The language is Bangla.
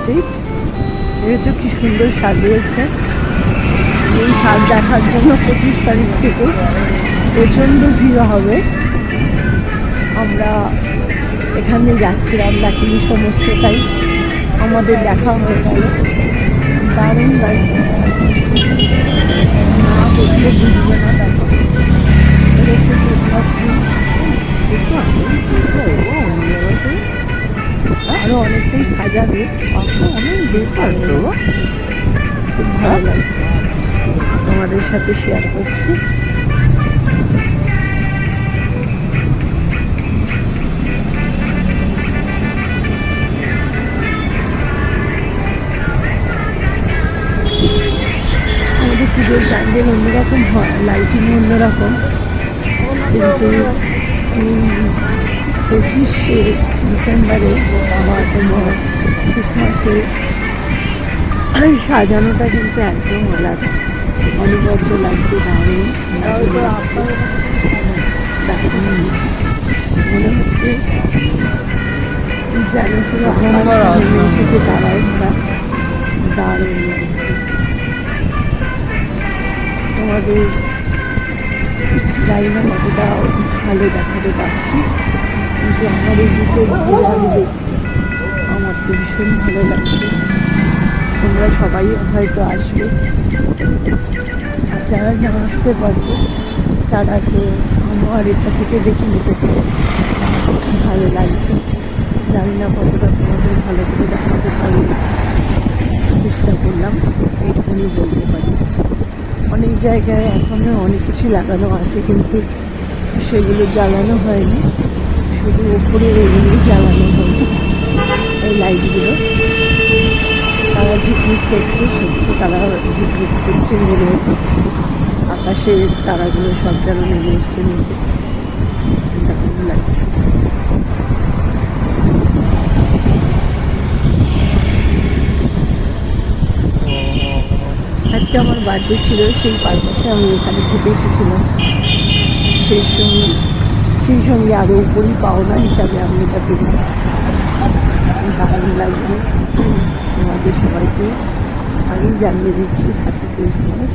স্ট্রিট। এটা কি সুন্দর সাজিয়েছে। এই সাজ দেখার জন্য 25 তারিখ থেকে প্রচণ্ড ভিড় হবে। আমরা এখানে যাচ্ছিলাম, দেখিনি সমস্তটাই, আমাদের দেখা হয়ে গেল। দারুণ লাগছে, না দেখলে বুঝবে না। দেখো এটা হচ্ছে ক্রিসমাস ট্রি। আরো অনেকটাই সাজাবে, অনেক বেকার তো, খুব ভালো লাগছে। তোমাদের সাথে শেয়ার করছি। আমাদের পুজোর প্যান্ডেল অন্যরকম হয়, লাইটিং অন্যরকম, কিন্তু 25শে ডিসেম্বরে আবার তোমার ক্রিসমাসে সাজানোটা কিন্তু একদম আলাদা, অনিবার্য লাগছে। দারুণ মনে হচ্ছে যেন পুরো আমার এসেছে তারা একটা। দারুণ লাগছে। তোমাদের জানি না কতটা ভালো দেখাতে পারছি, কিন্তু আমার এই দুটো আমি দেখছি, আমার তো ভীষণ ভালো লাগছে। তোমরা সবাই হয়তো আসবে, আর যারা না আসতে পারবে তারা তো আমার এটা থেকে দেখে নিতে পারে। ভালো লাগছে, জানি না কতটা তোমাদের ভালো করে দেখাতে পারি, চেষ্টা করলাম, এইটুকুনি বলতে পারি। অনেক জায়গায় এখনও অনেক কিছু লাগানো আছে, কিন্তু সেগুলো জ্বালানো হয়নি, শুধু ওপরের এগুলোই জ্বালানো হয়েছে। এই লাইটগুলো তারা ঝিকমিক করছে, সত্যি তারা ঝিকমিক করছে মনে হচ্ছে। আকাশের তারাগুলো সব যেন নেমে এসছে নিচে, দারুণ লাগছে। আজকে আমার বার্থডে ছিল, সেই পারপাসে আমি এখানে খেতে এসেছিলাম। সেই সঙ্গে আরও উপরই পাওনা হিসাবে আমি এটা পেলাম। দারুণ লাগছে। তোমাদের সবাইকে আগেই জানিয়ে দিচ্ছি হ্যাপি ক্রিসমাস।